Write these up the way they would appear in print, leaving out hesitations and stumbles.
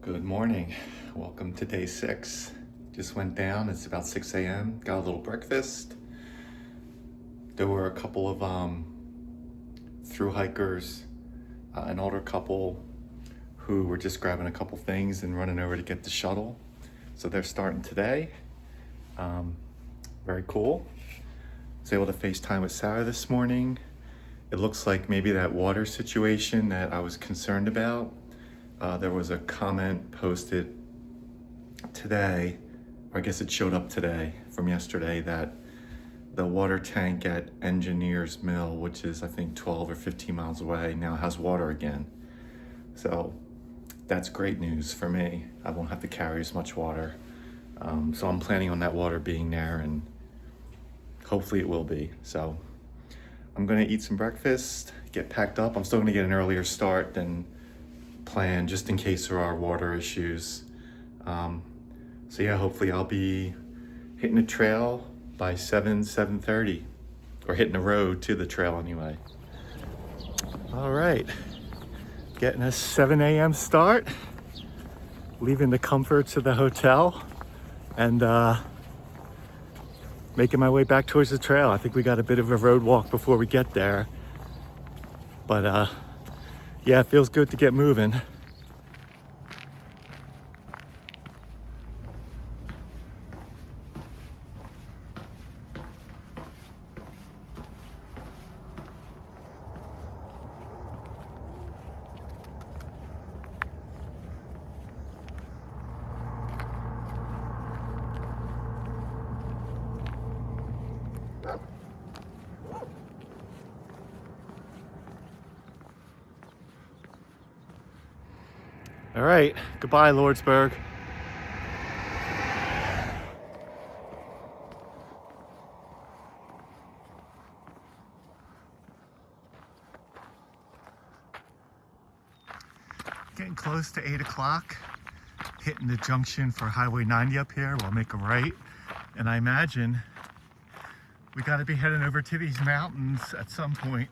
Good morning. Welcome to day 6. Just went down. It's about 6 a.m. Got a little breakfast. There were a couple of thru hikers, an older couple who were just grabbing a couple things and running over to get the shuttle. So they're starting today. Very cool. I was able to FaceTime with Sarah this morning. It looks like maybe that water situation that I was concerned about. There was a comment posted today, or I guess it showed up today from yesterday, that the water tank at Engineers Mill, which is I think 12 or 15 miles away, now has water again. So that's great news for me. I won't have to carry as much water. So I'm planning on that water being there, and hopefully it will be. So I'm gonna eat some breakfast, get packed up. I'm still gonna get an earlier start than planned, just in case there are water issues. So yeah, hopefully I'll be hitting the trail by 7:30, or hitting the road to the trail anyway. All right, getting a 7 a.m. start, leaving the comforts of the hotel and making my way back towards the trail. I think we got a bit of a road walk before we get there, but yeah, it feels good to get moving. All right, goodbye, Lordsburg. Getting close to 8 o'clock, hitting the junction for Highway 90 up here. We'll make a right, and I imagine we got to be heading over to these mountains at some point.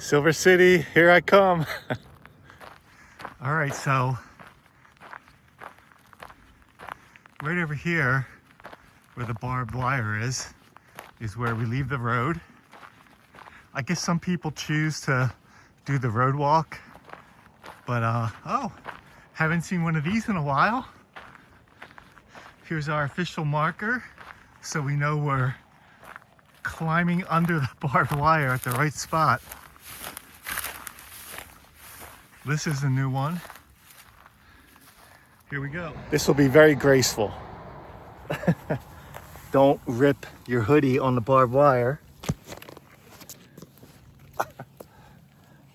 Silver City, here I come. All right, so right over here where the barbed wire is where we leave the road. I guess some people choose to do the road walk, but oh, haven't seen one of these in a while. Here's our official marker, so we know we're climbing under the barbed wire at the right spot. This is a new one. Here we go. This will be very graceful. Don't rip your hoodie on the barbed wire.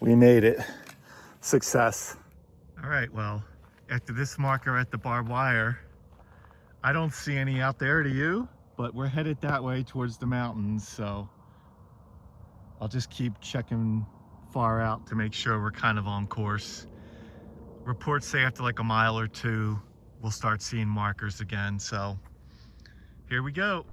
We made it. Success. All right, well, after this marker at the barbed wire, I don't see any out there, do you? But we're headed that way towards the mountains, so I'll just keep checking far out to make sure we're kind of on course. Reports say after like a mile or two, we'll start seeing markers again, so here we go.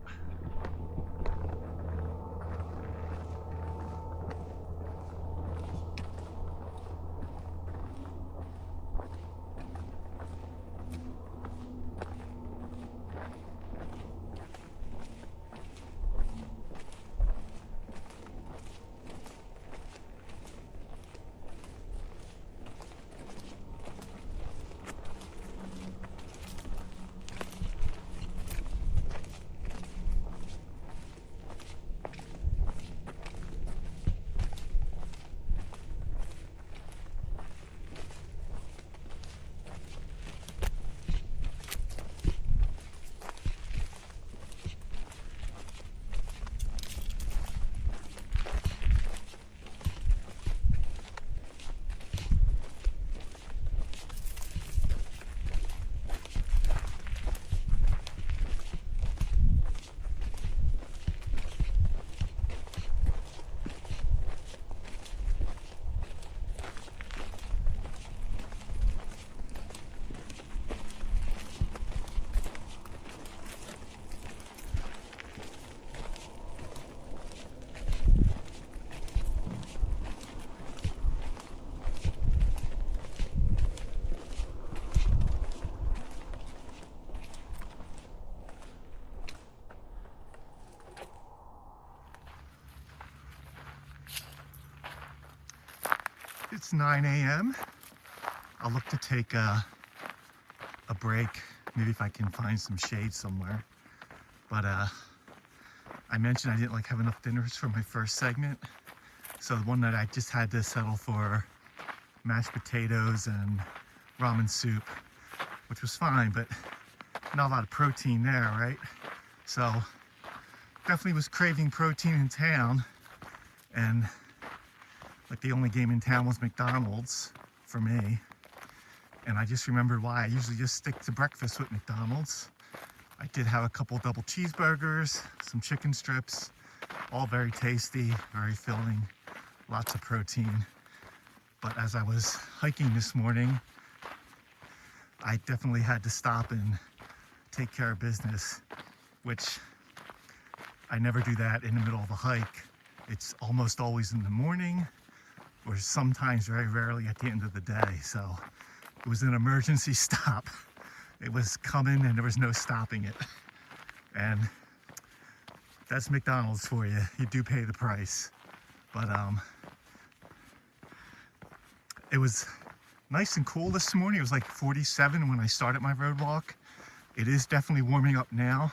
It's 9 a.m. I'll look to take a break, maybe if I can find some shade somewhere. But I mentioned I didn't have enough dinners for my first segment. So the one night I just had to settle for mashed potatoes and ramen soup, which was fine, but not a lot of protein there, right? So definitely was craving protein in town, and the only game in town was McDonald's for me. And I just remembered why I usually just stick to breakfast with McDonald's. I did have a couple double cheeseburgers, some chicken strips, all very tasty, very filling, lots of protein. But as I was hiking this morning, I definitely had to stop and take care of business, which I never do that in the middle of a hike. It's almost always in the morning, or sometimes very rarely at the end of the day. So it was an emergency stop. It was coming and there was no stopping it. And that's McDonald's for you. You do pay the price. But it was nice and cool this morning. It was like 47 when I started my road walk. It is definitely warming up now,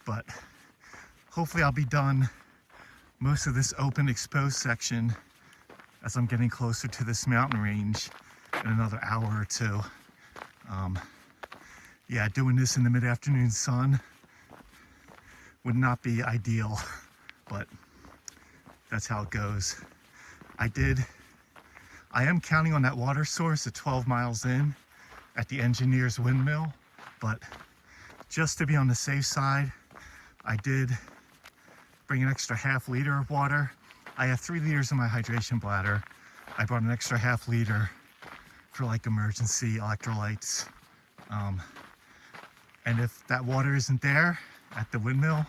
but hopefully I'll be done most of this open exposed section as I'm getting closer to this mountain range in another hour or two. Yeah, doing this in the mid-afternoon sun would not be ideal, but that's how it goes. I am counting on that water source at 12 miles in at the engineer's windmill, but just to be on the safe side, I did bring an extra ½ liter of water. I have 3 liters in my hydration bladder. I brought an extra ½ liter for emergency electrolytes. And if that water isn't there at the windmill,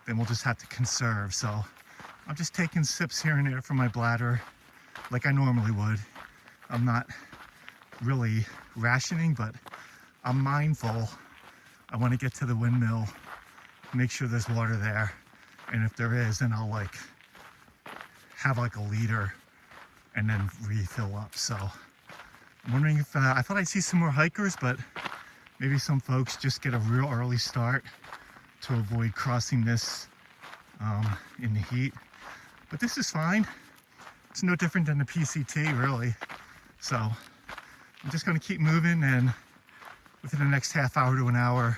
then we'll just have to conserve. So I'm just taking sips here and there from my bladder like I normally would. I'm not really rationing, but I'm mindful. I want to get to the windmill, make sure there's water there. And if there is, then I'll have a liter and then refill up. So I'm wondering if, I thought I'd see some more hikers, but maybe some folks just get a real early start to avoid crossing this in the heat. But this is fine. It's no different than the PCT, really. So I'm just going to keep moving, and within the next ½ hour to an hour,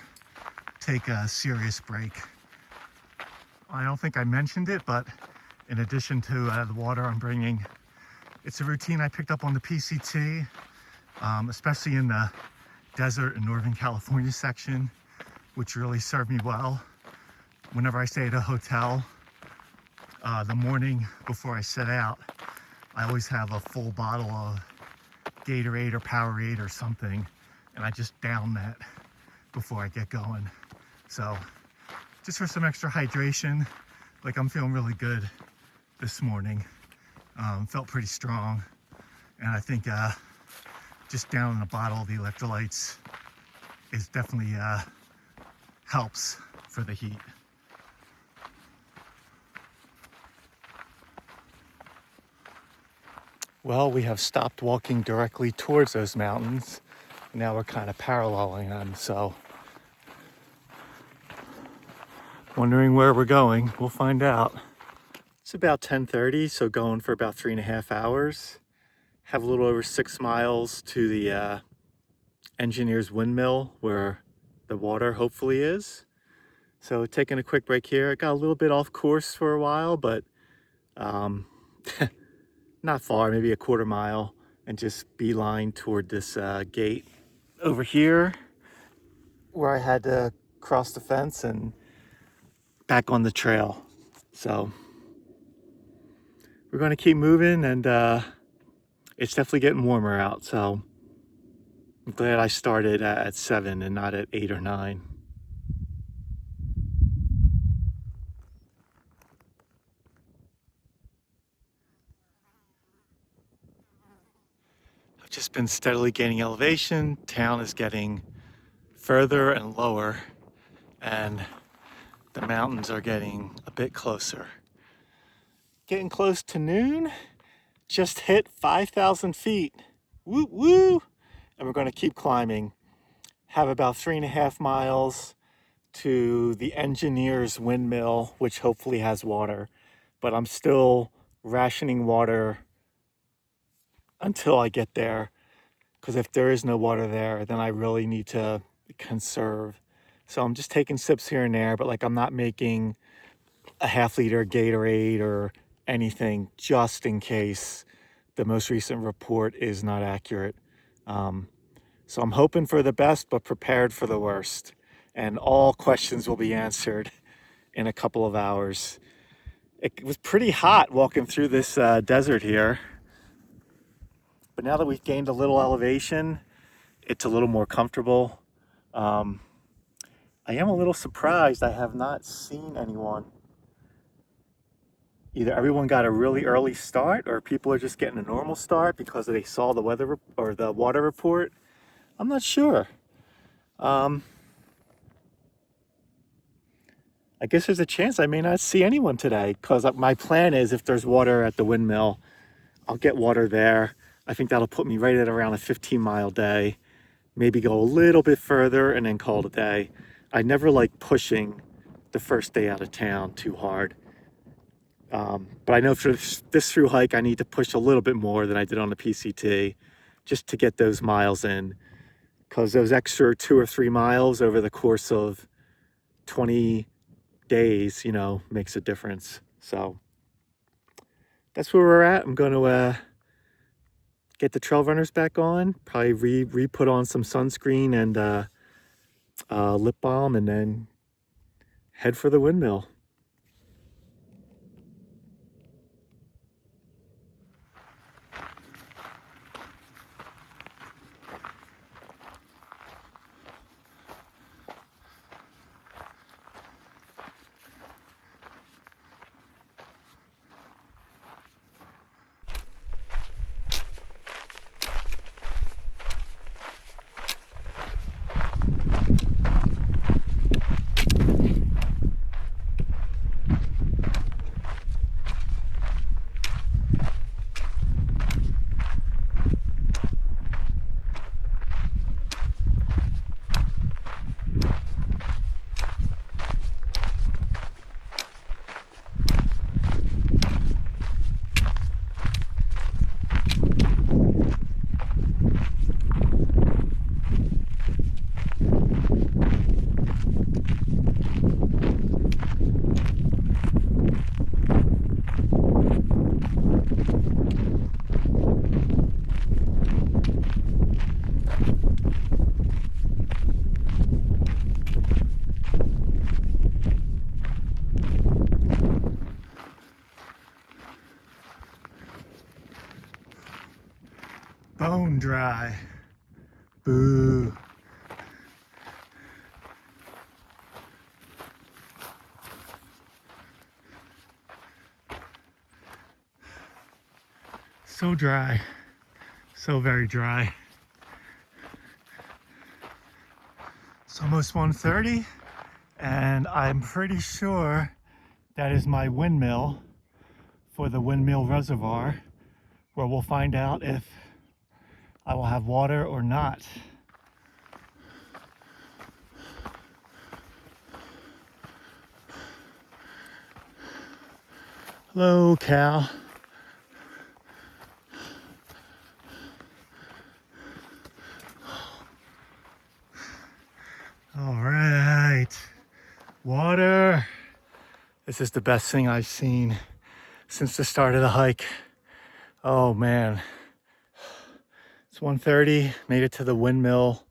take a serious break. I don't think I mentioned it, but in addition to the water I'm bringing, it's a routine I picked up on the PCT, especially in the desert in Northern California section, which really served me well. Whenever I stay at a hotel, the morning before I set out, I always have a full bottle of Gatorade or Powerade or something, and I just down that before I get going. So just for some extra hydration, I'm feeling really good this morning. Felt pretty strong, and I think just downing a bottle of the electrolytes is definitely helps for the heat. Well, we have stopped walking directly towards those mountains. Now we're kind of paralleling them, so wondering where we're going. We'll find out. It's about 10:30, so going for about 3.5 hours. Have a little over 6 miles to the engineer's windmill where the water hopefully is. So taking a quick break here. I got a little bit off course for a while, but not far, maybe a quarter mile, and just beeline toward this gate over here where I had to cross the fence and back on the trail. So we're going to keep moving, and it's definitely getting warmer out. So I'm glad I started at 7 and not at 8 or 9. I've just been steadily gaining elevation. Town is getting further and lower, and the mountains are getting a bit closer. Getting close to noon. just hit 5,000 feet. Woo woo! And we're going to keep climbing. Have about 3.5 miles to the engineer's windmill, which hopefully has water. But I'm still rationing water until I get there, because if there is no water there, then I really need to conserve. So I'm just taking sips here and there, but like I'm not making a half-liter Gatorade or anything just in case the most recent report is not accurate. So I'm hoping for the best, but prepared for the worst. And all questions will be answered in a couple of hours. It was pretty hot walking through this desert here. But now that we've gained a little elevation, it's a little more comfortable. I am a little surprised I have not seen anyone. Either everyone got a really early start or people are just getting a normal start because they saw the weather or the water report. I'm not sure. I guess there's a chance I may not see anyone today, because my plan is if there's water at the windmill, I'll get water there. I think that'll put me right at around a 15-mile day. Maybe go a little bit further and then call it a day. I never like pushing the first day out of town too hard. But I know for this through hike, I need to push a little bit more than I did on the PCT just to get those miles in, because those extra 2 or 3 miles over the course of 20 days, you know, makes a difference. So that's where we're at. I'm going to get the trail runners back on, probably re-put on some sunscreen and lip balm, and then head for the windmill. Bone dry. Boo. So dry. So very dry. It's almost 1:30, and I'm pretty sure that is my windmill for the windmill reservoir, where we'll find out if I will have water or not. Hello, Cal. All right, water. This is the best thing I've seen since the start of the hike. Oh man. It's 1:30, made it to the windmill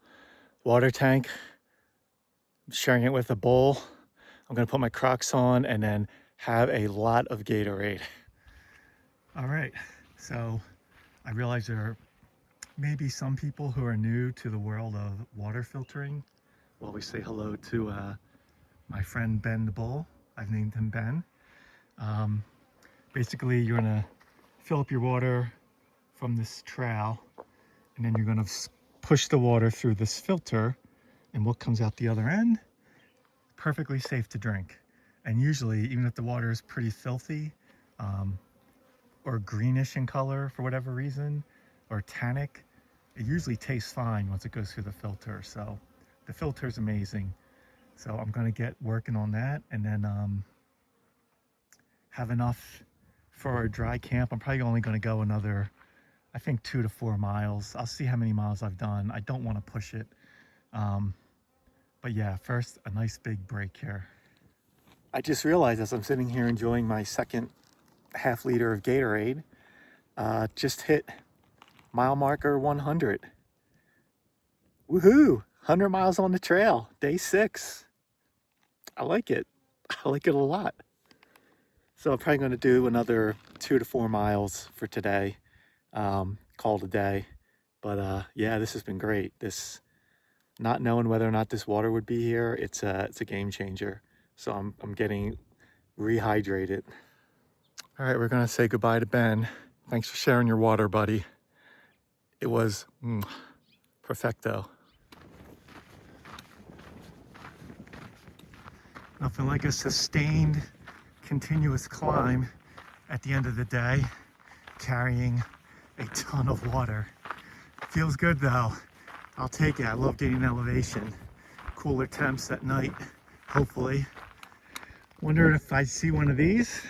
water tank. I'm sharing it with a bowl. I'm gonna put my Crocs on and then have a lot of Gatorade. All right, so I realize there are maybe some people who are new to the world of water filtering. Well, we say hello to my friend Ben the Bull. I've named him Ben. Basically, you're gonna fill up your water from this trowel, and then you're gonna push the water through this filter, and what comes out the other end, perfectly safe to drink. And usually, even if the water is pretty filthy, or greenish in color for whatever reason, or tannic. It usually tastes fine once it goes through the filter. So the filter is amazing. So I'm gonna get working on that, and then have enough for our dry camp. I'm probably only gonna go another, I think 2 to 4 miles. I'll see how many miles I've done. I don't want to push it. But yeah, first a nice big break here. I just realized as I'm sitting here enjoying my second half liter of Gatorade, just hit mile marker 100. Woohoo! 100 miles on the trail, day 6. I like it. I like it a lot. So I'm probably going to do another 2 to 4 miles for today. Call it a day. But yeah, this has been great. This, not knowing whether or not this water would be here, it's a game changer. So I'm getting rehydrated. All right, we're gonna say goodbye to Ben. Thanks for sharing your water, buddy. It was perfecto. Nothing like a sustained, continuous climb at the end of the day, carrying a ton of water. Feels good though. I'll take it. I love getting elevation. Cooler temps at night, hopefully. Wondering if I see one of these.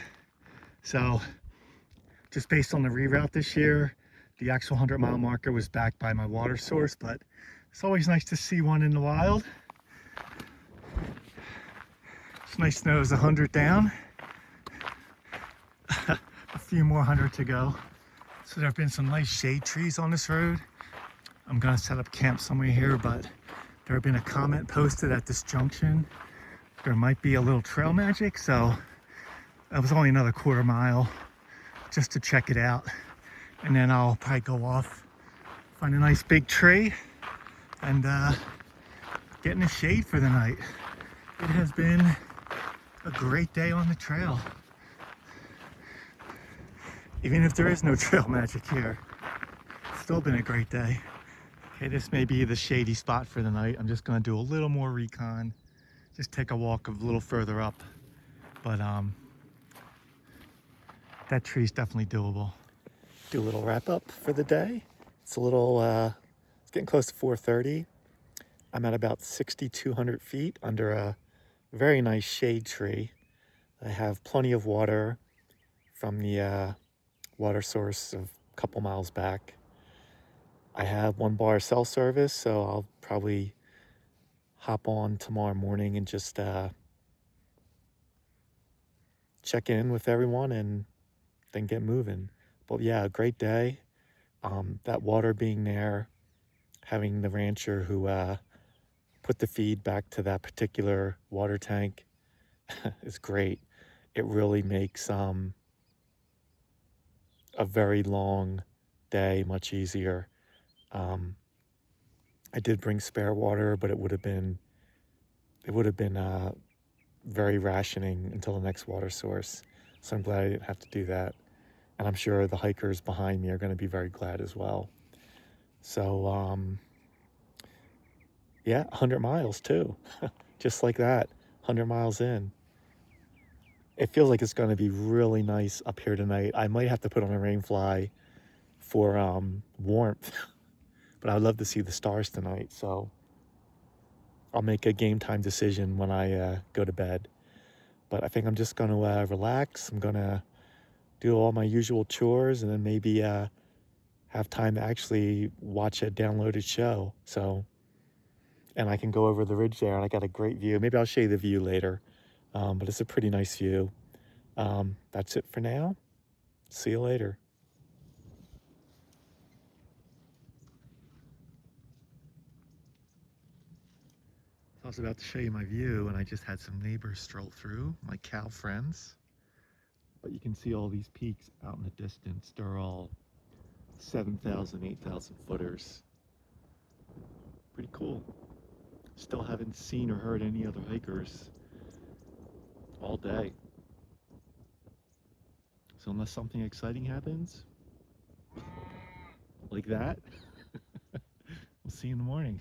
So, just based on the reroute this year, the actual 100-mile marker was backed by my water source, but it's always nice to see one in the wild. It's nice to know it's 100 down. A few more 100 to go. So there have been some nice shade trees on this road. I'm gonna set up camp somewhere here, but there have been a comment posted at this junction. There might be a little trail magic, so that was only another quarter mile just to check it out. And then I'll probably go off, find a nice big tree, and get in the shade for the night. It has been a great day on the trail. Even if there is no trail magic here, it's still been a great day. Okay, this may be the shady spot for the night. I'm just gonna do a little more recon, just take a walk a little further up. But that tree's definitely doable. Do a little wrap up for the day. It's a little, it's getting close to 4:30. I'm at about 6,200 feet under a very nice shade tree. I have plenty of water from the water source a couple miles back. I have 1 bar of cell service, so I'll probably hop on tomorrow morning and just check in with everyone and then get moving. But yeah, a great day. That water being there, having the rancher who put the feed back to that particular water tank is great. It really makes a very long day much easier. I did bring spare water, but it would have been very rationing until the next water source. So I'm glad I didn't have to do that. And I'm sure the hikers behind me are going to be very glad as well. So, yeah, 100 miles too. Just like that, 100 miles in. It feels like it's going to be really nice up here tonight. I might have to put on a rain fly for warmth, but I'd love to see the stars tonight. So I'll make a game time decision when I go to bed. But I think I'm just going to relax. I'm going to do all my usual chores and then maybe have time to actually watch a downloaded show. So, and I can go over the ridge there and I got a great view. Maybe I'll show you the view later, but it's a pretty nice view. That's it for now. See you later. I was about to show you my view and I just had some neighbors stroll through, my cow friends. But you can see all these peaks out in the distance. They're all 7,000, 8,000 footers. Pretty cool. Still haven't seen or heard any other hikers all day. So unless something exciting happens, like that, we'll see you in the morning.